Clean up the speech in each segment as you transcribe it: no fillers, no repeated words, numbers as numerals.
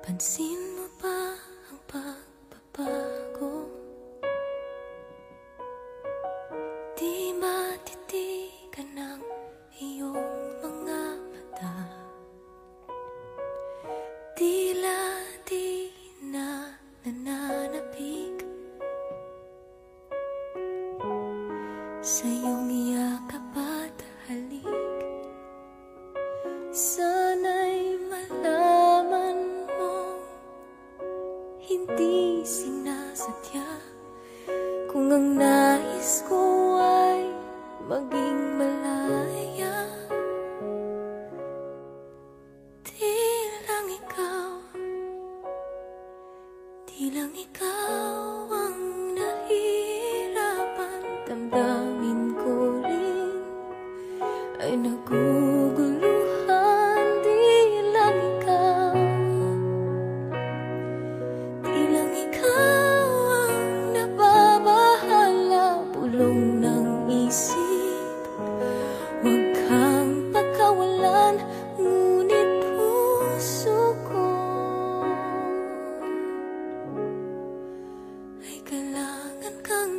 Pansin mo ba ang pagbabago? Di matitigan ng iyong mga mata. Tila di na nananapig sa iyong yakap at halik. Sana'y malaman mo, hindi sinasadya. Kung ang nais ko ay maging malaya, di lang ikaw ang nahihirapan. Damdamin ko rin ay naguguluhan. Di lang ikaw ang nababahala. Bulong ng isip, huwag kang pagkawalan. Ngunit puso ko ay kailangan kang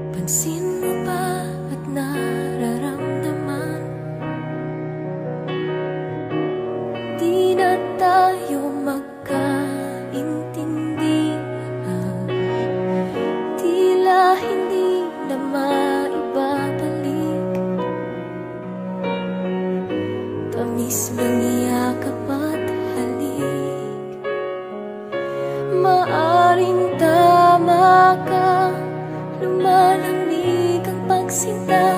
pansin mo ba at nararamdaman? Di na tayo magkaintindihan. Tila hindi na maibabalik tamis ng yakap at halik. Maaring tama ka, lumalamig ang pagsinta.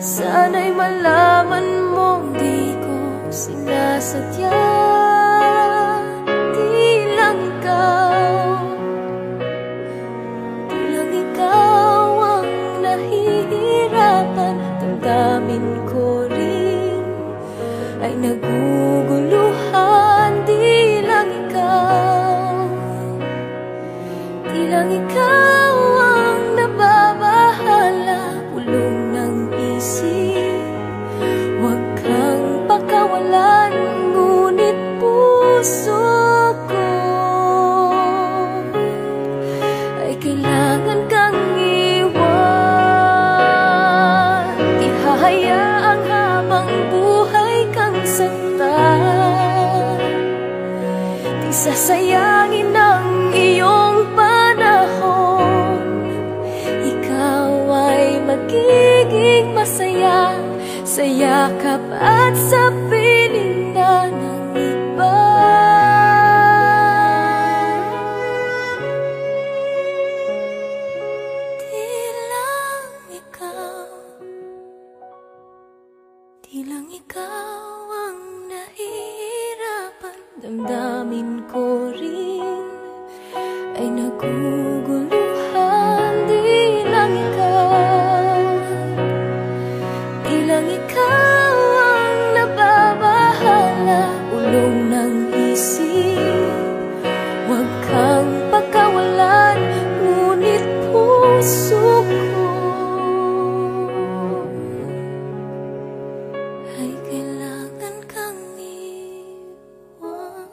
Sana'y malaman mong di ko sinasadya. Di lang ikaw ang nahihirapan. Damdamin ko rin ay naguguluhan. Di lang ikaw ang nababahala. Bulong ng isip, huwag kang pakawalan. Ngunit puso ko ay kailangan kang iwan. Di hahayaang habang buhay kang saktan. Di sasayangin ang iyong panahon. Ikaw ay magiging masaya sa yakap at sa piling na ng iba. Di lang ikaw ang nahihirapan. Damdamin ko rin ay naguguluhan. Di lang ikaw ang nababahala. Ulong ng isip, huwag kang pagkawalan. Ngunit puso ko ay kailangan kang iwan.